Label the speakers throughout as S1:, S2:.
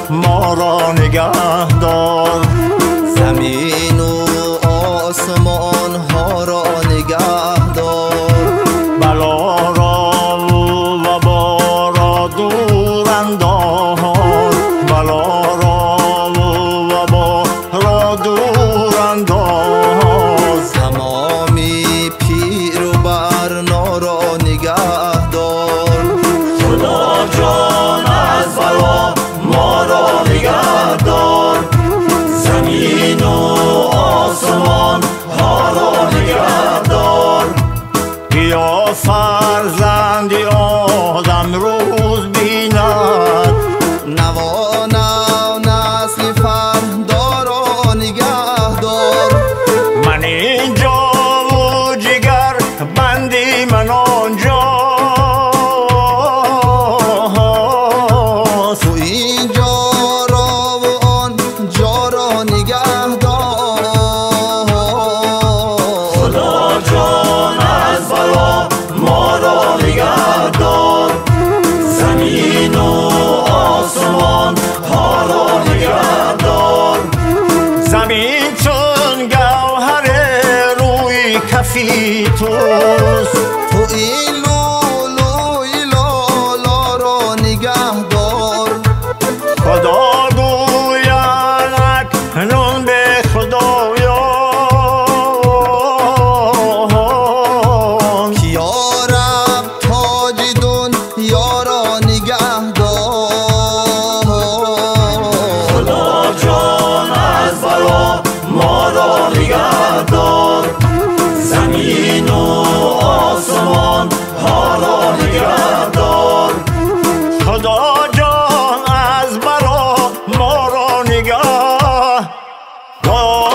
S1: ما را نگه دار،
S2: زمین و آسمان ها را نگه دار،
S1: بلا را و وبا را دور انداز، بلا را و وبا را دور انداز.
S2: تمامی پیر و برنا را نگه دار،
S1: خدا جان از بلا ما را نگه دار، زمین و آسمان ها را نگه دار. بیا فرزندی آدم روز بیند،
S2: نوان و نسل فردا را نگه دار.
S1: من اینجا و جگر بندی من آنجا،
S2: تو اینجا را و آن جا را نگه دار.
S1: خدا جان از بلا ما را نگه دار، زمین و آسمان ها را نگه دار. زمین چون گوهر روی کفی توست،
S2: تو این لولوی لالا را نگه دار.
S1: خدا گوید اکنون به خدایان
S2: که یا رب تاج دنیا را نگه دار.
S1: خدا جان از بلا ما را نگه دار، زمین و آسمان ها را نگه دار. خدا جان از بلا ما را نگه دار.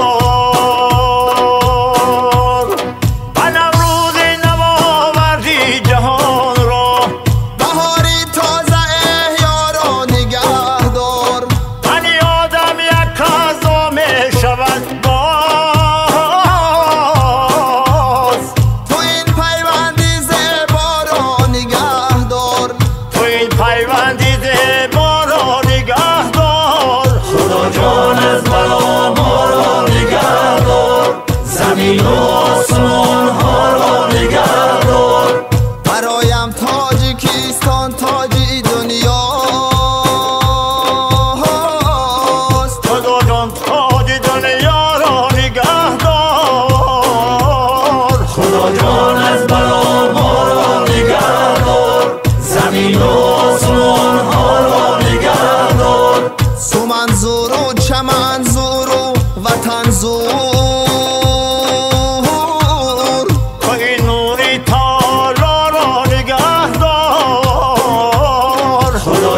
S1: بنمروز نوآوردی جهان را،
S2: بهاری تازه احیا را نگه دار.
S1: تنی آدم یک غذا می شود باز،
S2: تو این پیوندی زیبا را نگه دار.
S1: تو این پیوندی زیبا را نگه دار. خدا جان از بلا ما را نگه دار، زمین و آسمان ها را نگه دار.
S2: برایم تاجیکستان تاجی دنیاست.
S1: خدا جان تاج دنیا را نگه دار. خدا جان از بلا ما را نگه دار، زمین و آسمان ها را نگه دار.
S2: سومنظور و چمنظور و وطن زور،
S1: تو این نوری تالا را نگه دار. خدا